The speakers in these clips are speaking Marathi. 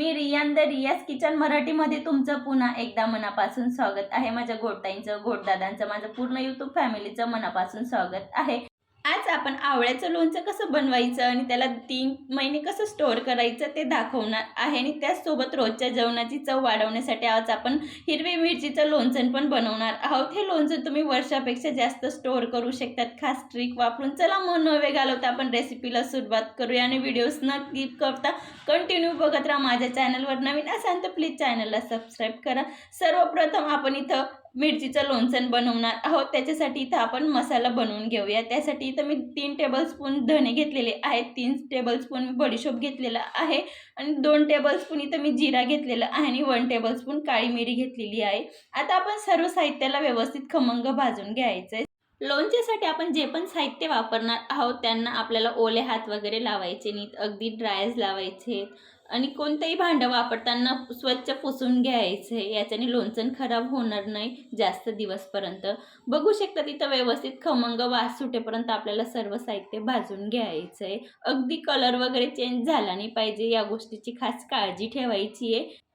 मी रियान द रियाज किचन मराठीमध्ये तुमचं पुन्हा एकदा मनापासून स्वागत आहे। माझ्या गोडताईंचं गोडदादांचं माझं पूर्ण यूट्यूब फॅमिलीचं मनापासून स्वागत आहे। आज आपण आवळ्याचं लोणचं कसं बनवायचं आणि त्याला 3 महिने कसं स्टोअर करायचं ते दाखवणार आहे आणि त्याचसोबत रोजच्या जेवणाची चव वाढवण्यासाठी आज आपण हिरवी मिरचीचं लोणचं पण बनवणार आहोत। हे लोणचं तुम्ही वर्षापेक्षा जास्त स्टोअर करू शकतात खास ट्रिक वापरून। चला मग न वेळ घालवता आपण रेसिपीला सुरुवात करूया आणि व्हिडिओज न स्किप करता कंटिन्यू बघत राहा। माझ्या चॅनलवर नवीन असाल तर प्लीज चॅनलला सबस्क्राईब करा। सर्वप्रथम आपण इथं मिरचीचं लोणचं बनवणार आहोत। त्याच्यासाठी इथं आपण मसाला बनवून घेऊया। त्यासाठी इथं मी 3 टेबलस्पून धणे घेतलेले आहेत, 3 टेबलस्पून बडीशोप घेतलेला आहे आणि 2 टेबलस्पून इथं मी जिरा घेतलेला आहे आणि 1 टेबलस्पून काळी मिरी घेतलेली आहे। आता आपण सर्व साहित्याला व्यवस्थित खमंग भाजून घ्यायचं आहे। लोणच्यासाठी आपण जे पण साहित्य वापरणार आहोत त्यांना आपल्याला ओले हात वगैरे लावायचे नाहीत, अगदी ड्रायच लावायचे आणि कोणतेही भांडं वापरताना स्वच्छ पुसून घ्यायचे। याच्याने लोणचं खराब होणार नाही जास्त दिवसपर्यंत। बघू शकता तिथं व्यवस्थित खमंग वास सुटेपर्यंत आपल्याला सर्व साहित्य भाजून घ्यायचं आहे। अगदी कलर वगैरे चेंज झाला नाही पाहिजे, या गोष्टीची खास काळजी ठेवायची आहे।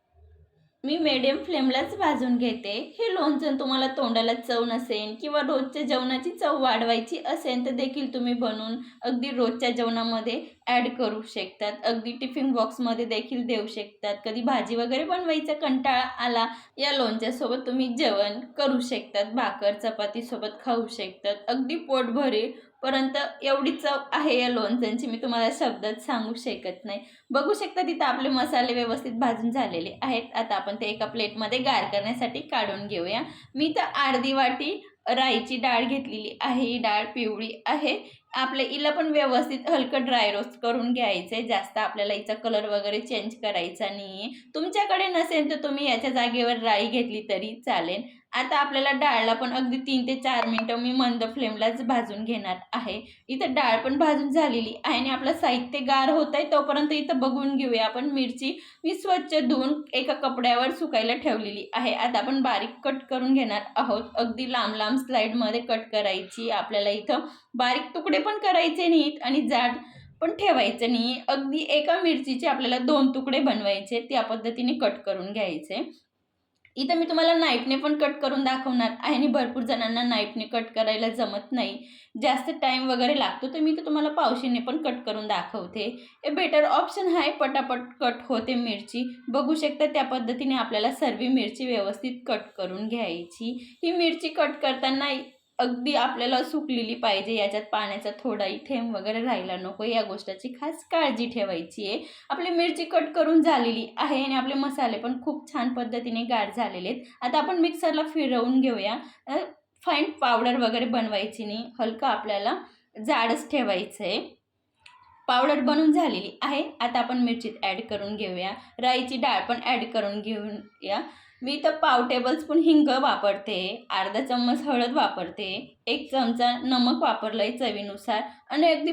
मी मीडियम फ्लेमलाच भाजून घेते। हे लोणचं तुम्हाला तोंडाला चव नसेल किंवा रोजच्या जेवणाची चव वाढवायची असेल तर देखील तुम्ही बनवून अगदी रोजच्या जेवणामध्ये ॲड करू शकतात। अगदी टिफिन बॉक्समध्ये देखील देऊ शकतात। कधी भाजी वगैरे बनवायचा कंटाळा आला, या लोणच्यासोबत तुम्ही जेवण करू शकतात। भाकर चपातीसोबत खाऊ शकतात। अगदी पोट भरेपर्यंत एवढी चव आहे या लोणच्यांची, मी तुम्हाला शब्दात सांगू शकत नाही। बघू शकता तिथं आपले मसाले व्यवस्थित भाजून झालेले आहेत। आता आपण ते एका प्लेटमध्ये गार करण्यासाठी काढून घेऊया। मी तर अर्धी वाटी राईची डाळ घेतलेली आहे। ही डाळ पिवळी आहे। आपल्या हिला पण व्यवस्थित हलकं ड्राय रोस्ट करून घ्यायचं आहे। जास्त आपल्याला हिचा कलर वगैरे चेंज करायचा नाही आहे। तुमच्याकडे नसेल तर तुम्ही याच्या जागेवर राई घेतली तरी चालेल। आता आपल्याला डाळला पण अगदी 3 ते 4 मिनिटं मी मंद फ्लेमलाच भाजून घेणार आहे। इथं डाळ पण भाजून झालेली आहे आणि आपलं साहित्य गार होत आहे तोपर्यंत इथं बघून घेऊया आपण मिरची मी स्वच्छ धुवून एका कपड्यावर सुकायला ठेवलेली आहे। आता आपण बारीक कट करून घेणार आहोत। अगदी लांब लांब स्लाइडमध्ये कट करायची आपल्याला। इथं बारीक तुकडे पण करायचे नाहीत आणि जाड पण ठेवायचं नाही। अगदी एका मिरचीचे आपल्याला 2 तुकडे बनवायचे, त्या पद्धतीने कट करून घ्यायचे। इथं मी तुम्हाला नाईफने पण कट करून दाखवणार आहे आणि भरपूर जणांना नाईफने कट करायला जमत नाही, जास्त टाईम वगैरे लागतो, तर मी तर तुम्हाला पावशीने पण कट करून दाखवते। हे बेटर ऑप्शन आहे, पटापट कट होते मिरची। बघू शकता त्या पद्धतीने आपल्याला सर्व मिरची व्यवस्थित कट करून घ्यायची। ही मिरची कट करताना अगदी आपल्याला सुकलेली पाहिजे, याच्यात पाण्याचा थोडाही थेंब वगैरे राहायला नको, या गोष्टीची खास काळजी ठेवायची आहे। आपली मिरची कट करून झालेली आहे आणि आपले मसाले पण खूप छान पद्धतीने गार झालेले आहेत। आता आपण मिक्सरला फिरवून घेऊया। फाईन पावडर वगैरे बनवायची नाही, हलका आपल्याला जाडच ठेवायचं आहे। पावडर बनवून झालेली आहे। आता आपण मिरचीत ॲड करून घेऊया। राईची डाळ पण ॲड करून घेऊया। मी तर पाव टेबलस्पून हिंग वापरते, अर्धा चम्मच हळद वापरते, 1 चमचा नमक वापरलंय चवीनुसार आणि अगदी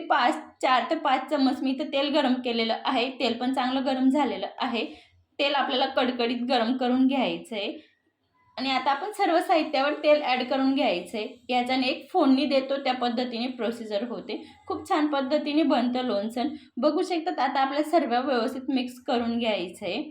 4 ते 5 चम्मच मी इथं तेल गरम केलेलं आहे। तेल पण चांगलं गरम झालेलं आहे। तेल आपल्याला कडकडीत गरम करून घ्यायचं आहे आणि आता आपण सर्व साहित्यावर तेल ॲड करून घ्यायचं आहे। याच्याने एक फोडणी देतो त्या पद्धतीने प्रोसिजर होते। खूप छान पद्धतीने बनतं लोणचं। बघू शकतात आता आपल्या सर्व व्यवस्थित मिक्स करून घ्यायचं आहे।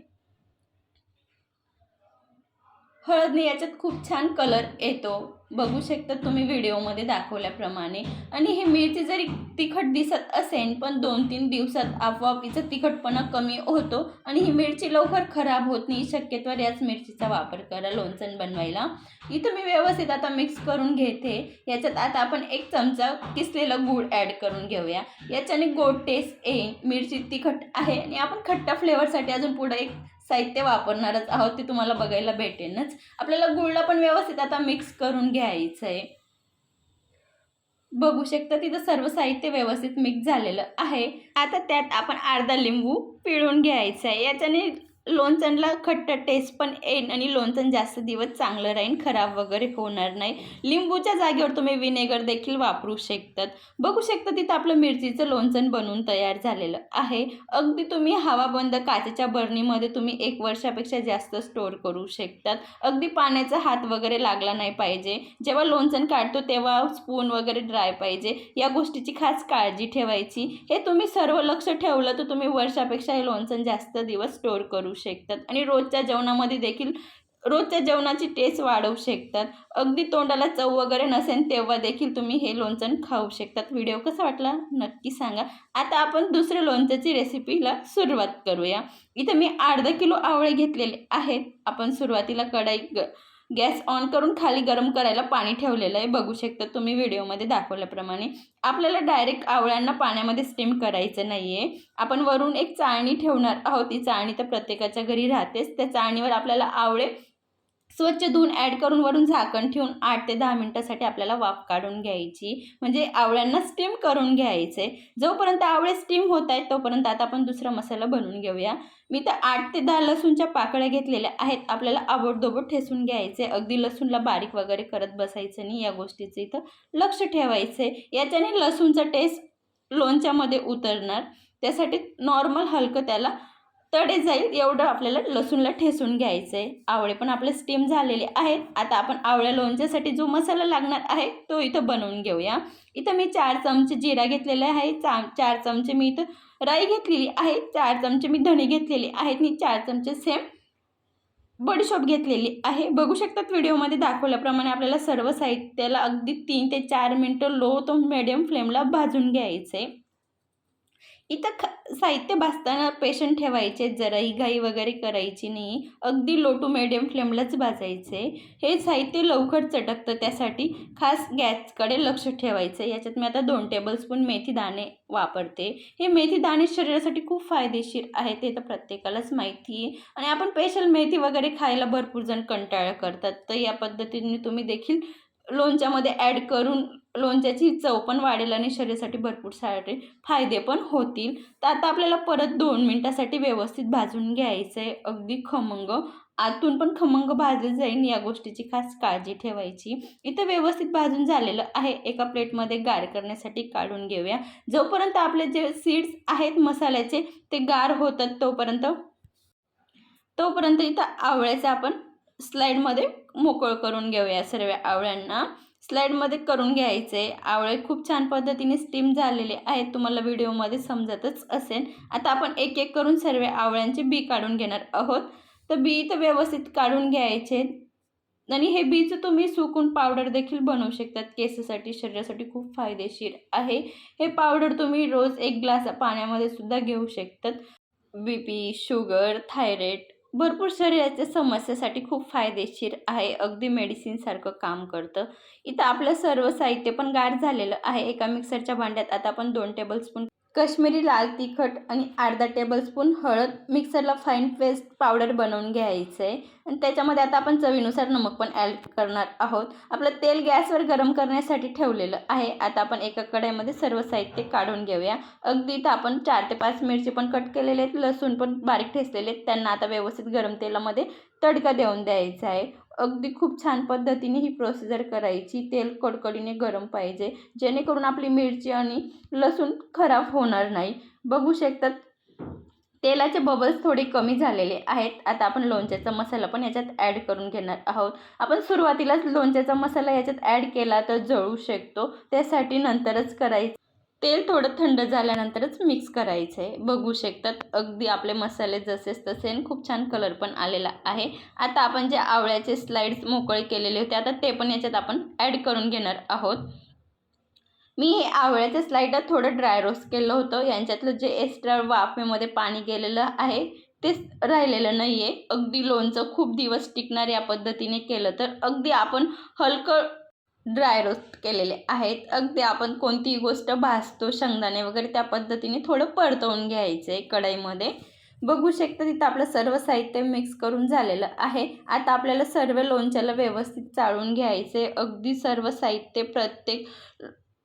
हळदने याच्यात खूप छान कलर येतो, बघू शकता तुम्ही व्हिडिओमध्ये दाखवल्याप्रमाणे। आणि ही मिरची जरी तिखट दिसत असेल पण 2-3 दिवसात आपोआप हिचा तिखटपणा कमी होतो आणि ही मिरची लवकर खराब होत नाही। शक्यतोवर याच मिरचीचा वापर करा लोणचं बनवायला। इथं मी व्यवस्थित आता मिक्स करून घेते। याच्यात आता आपण 1 चमचा किसलेला गूळ ॲड करून घेऊया। याच्याने गोड टेस्ट येईल। मिरची तिखट आहे आणि आपण खट्टा फ्लेवरसाठी अजून पुढे एक साहित्य वापरणारच आहोत, ते तुम्हाला बघायला भेटेलच। आपल्याला गुळला पण व्यवस्थित आता मिक्स करून घ्यायचं आहे। बघू शकता तिथं सर्व साहित्य व्यवस्थित मिक्स झालेलं आहे। आता त्यात आपण अर्धा लिंबू पिळून घ्यायचा आहे। याच्याने लोणचंला खट्ट टेस्ट पण येईल आणि लोणचं जास्त दिवस चांगलं राहील, खराब वगैरे होणार नाही। लिंबूच्या जागेवर तुम्ही विनेगर देखील वापरू शकतात। बघू शकता तिथं आपलं मिरचीचं लोणचं बनवून तयार झालेलं आहे। अगदी तुम्ही हवाबंद काचेच्या बरणीमध्ये तुम्ही 1 वर्षापेक्षा जास्त स्टोअर करू शकतात। अगदी पाण्याचा हात वगैरे लागला नाही पाहिजे। जेव्हा लोणचं काढतो तेव्हा स्पून वगैरे ड्राय पाहिजे, या गोष्टीची खास काळजी ठेवायची। हे तुम्ही सर्व लक्ष ठेवलं तर तुम्ही वर्षापेक्षा हे लोणचं जास्त दिवस स्टोअर करू करू शकतात आणि रोजच्या जेवणामध्ये देखील रोजच्या जेवणाची टेस्ट वाढवू शकतात. अगदी तोंडाला चव वगैरे नसेल तेव्हा देखील तुम्ही हे लोणचं खाऊ शकतात. व्हिडिओ कसा वाटला नक्की सांगा. आता आपण दुसऱ्या लोणच्याची रेसिपीला सुरुवात करूया. इथे मी अर्धा किलो आवळे घेतलेले आहेत. आपण सुरुवातीला गॅस ऑन करून खाली गरम करायला पाणी ठेवलेलं आहे. बघू शकता तुम्ही व्हिडिओमध्ये दाखवल्याप्रमाणे. आपल्याला डायरेक्ट आवळ्यांना पाण्यामध्ये स्टीम करायचं नाही आहे. आपण वरून एक चाळणी ठेवणार आहोत. ती चाळणी तर प्रत्येकाच्या घरी राहतेच. त्या चाळणीवर आपल्याला आवळे स्वच्छ धुवून ॲड करून वरून झाकण ठेवून 8 ते 10 मिनिटासाठी आपल्याला वाफ काढून घ्यायची. म्हणजे आवळ्यांना स्टीम करून घ्यायचे. जोपर्यंत आवळे स्टीम होत आहेत तोपर्यंत आता आपण दुसरा मसाला बनवून घेऊया. मी तर 8 ते 10 लसूणच्या पाकळ्या घेतलेल्या आहेत. आपल्याला आबोटधोबट ठेचून घ्यायचे. अगदी लसूणला बारीक वगैरे करत बसायचं नाही. या गोष्टीचं इथं लक्ष ठेवायचे. याच्याने लसूणचा टेस्ट लोणच्यामध्ये उतरणार. त्यासाठी नॉर्मल हलकं त्याला तडे जाईल एवढं आपल्याला लसूणला ठेचून घ्यायचं आहे. आवळे पण आपले स्टीम झालेले आहेत. आता आपण आवळ्या लोणच्यासाठी जो मसाला लागणार आहे तो इथं बनवून घेऊया. इथं मी 4 चमचे जिरा घेतलेले आहे. 4 चमचे मी इथं राई घेतलेली आहे. 4 चमचे मी धणे घेतलेले आहेत आणि 4 चमचे सेम बडीशोप घेतलेली आहे. बघू शकतात व्हिडिओमध्ये दाखवल्याप्रमाणे आपल्याला सर्व साहित्याला अगदी 3 ते 4 मिनटं लो तो मिडियम फ्लेमला भाजून घ्यायचं आहे. इथं साहित्य भाजताना पेशंट ठेवायचे. जराही घाई वगैरे करायची नाही. अगदी लो टू मिडियम फ्लेमलाच भाजायचे. हे साहित्य लवकर चटकतं त्यासाठी खास गॅसकडे लक्ष ठेवायचं. याच्यात मी आता 2 टेबलस्पून मेथी दाणे वापरते. हे मेथी दाणे शरीरासाठी खूप फायदेशीर आहे. ते तर प्रत्येकालाच माहिती आहे आणि आपण स्पेशल मेथी वगैरे खायला भरपूर जण कंटाळा करतात. तर या पद्धतीने तुम्ही देखील लोणच्यामध्ये ॲड करून लोणच्याची चव पण वाढेल आणि शरीरासाठी भरपूर सारे फायदे पण होतील. तर आता आपल्याला परत 2 मिनिटासाठी व्यवस्थित भाजून घ्यायचं आहे. अगदी खमंग आतून पण खमंग भाजलं जाईल या गोष्टीची खास काळजी ठेवायची. इथं व्यवस्थित भाजून झालेलं आहे. एका प्लेटमध्ये गार करण्यासाठी काढून घेऊया. जोपर्यंत आपले जे सीड्स आहेत मसाल्याचे ते गार होतात तोपर्यंत इथं आवळ्याचं आपण स्लाईडमध्ये मोकळं करून घेऊया. सर्व आवळ्यांना स्लाईडमध्ये करून घ्यायचे. आवळे खूप छान पद्धतीने स्टीम झालेले आहेत. तुम्हाला व्हिडिओमध्ये समजतच असेल. आता आपण एक एक करून सर्व आवळ्यांचे बी काढून घेणार आहोत. तर बी तर व्यवस्थित काढून घ्यायचे आणि हे बीचं तुम्ही सुकून पावडर देखील बनवू शकतात. केसासाठी शरीरासाठी खूप फायदेशीर आहे. हे पावडर तुम्ही रोज 1 ग्लास पाण्यामध्ये सुद्धा घेऊ शकतात. BP, शुगर, थायरॉईड भरपूर शरीराच्या समस्यासाठी खूप फायदेशीर आहे. अगदी मेडिसिनसारखं काम करतं. इथं आपलं सर्व साहित्य पण गार झालेलं आहे. एका मिक्सरच्या भांड्यात आता आपण 2 टेबलस्पून काश्मीरी लाल तिखट आणि अर्धा टेबलस्पून हळद मिक्सरला फाईन पेस्ट पावडर बनवून घ्यायचं आहे आणि त्याच्यामध्ये आता आपण चवीनुसार नमक पण ॲड करणार आहोत. आपलं तेल गॅसवर गरम करण्यासाठी ठेवलेलं आहे. आता आपण एका कढईमध्ये सर्व साहित्य काढून घेऊया. अगदी इथं आपण 4 ते 5 मिरची पण कट केलेले आहेत. लसूण पण बारीक ठेचलेले आहेत. त्यांना आता व्यवस्थित गरम तेलामध्ये तडका देऊन द्यायचा आहे. अगदी खूप छान पद्धतीने ही प्रोसिजर करायची. तेल कडकडीने गरम पाहिजे जेणेकरून आपली मिरची आणि लसूण खराब होणार नाही. बघू शकतात तेलाचे बबल्स थोडे कमी झालेले आहेत. आता आपण लोणच्याचा मसाला पण याच्यात ॲड करून घेणार आहोत. आपण सुरुवातीलाच लोणच्याचा मसाला याच्यात ॲड केला तर जळू शकतो. त्यासाठी नंतरच करायचं. तेल थोडं थंड झाल्यानंतरच मिक्स करायचं आहे. बघू शकतात अगदी आपले मसाले जसेच तसे आणि खूप छान कलर पण आलेला आहे. आता आपण जे आवळ्याचे स्लाइड्स मोकळे केलेले होते आता ते पण याच्यात आपण ॲड करून घेणार आहोत. मी हे आवळ्याच्या स्लाइडर थोडं ड्राय रोस्ट केलं होतं. यांच्यातलं जे एक्स्ट्रा वाफेमध्ये पाणी गेलेलं आहे तेच राहिलेलं नाही आहे. अगदी लोणचं खूप दिवस टिकणार या पद्धतीने केलं तर अगदी आपण हलकं ड्राय रोस्ट केलेले आहेत. अगदी आपण कोणतीही गोष्ट भाजतो शेंगदाणे वगैरे त्या पद्धतीने थोडं परतवून घ्यायचं आहे कढईमध्ये. बघू शकता तिथं आपलं सर्व साहित्य मिक्स करून झालेलं आहे. आता आपल्याला सर्व लोणच्याला व्यवस्थित चाळून घ्यायचे. अगदी सर्व साहित्य प्रत्येक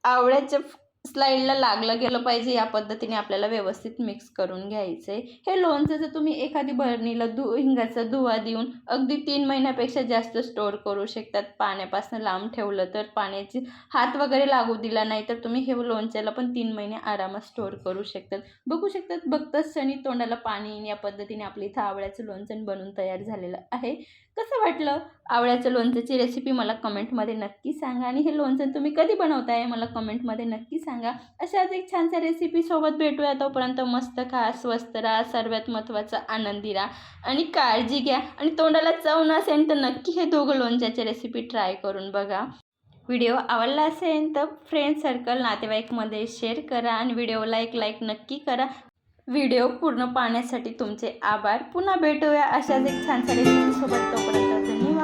आवळ्याच्या स्लाईडला लागलं गेलं पाहिजे या पद्धतीने आपल्याला व्यवस्थित मिक्स करून घ्यायचं आहे. हे लोणचं जर तुम्ही एखादी बरणीला हिंगाचा धुवा देऊन अगदी 3 महिन्यापेक्षा जास्त स्टोअर करू शकतात. पाण्यापासून लांब ठेवलं तर पाण्याची हात वगैरे लागू दिला नाही तर तुम्ही हे लोणच्याला पण 3 महिने आरामात स्टोअर करू शकतात. बघू शकतात बघताच क्षणी तोंडाला पाणी या पद्धतीने आपलं इथं आवळ्याचं लोणचं बनून तयार झालेलं आहे. कसं वाटलं आवळ्याचं लोणच्याची रेसिपी मला कमेंटमध्ये नक्की सांगा आणि हे लोणचं तुम्ही कधी बनवताय मला कमेंटमध्ये नक्की सांगा. अशाच एक छानशा रेसिपीसोबत भेटूया. तोपर्यंत मस्त खा, स्वस्त राहा, सर्वात महत्त्वाचं आनंदी राहा आणि काळजी घ्या. आणि तोंडाला चव नसेल तर नक्की हे दोघं लोणच्याची रेसिपी ट्राय करून बघा. व्हिडिओ आवडला असेल तर फ्रेंड सर्कल नातेवाईकमध्ये शेअर करा आणि व्हिडिओला एक लाईक नक्की करा. व्हिडिओ पूर्ण पाहण्यासाठी तुमचे आभार. पुन्हा भेटूया अशाच एक छानशा रेसिपीसोबत. तोपर्यंत धन्यवाद.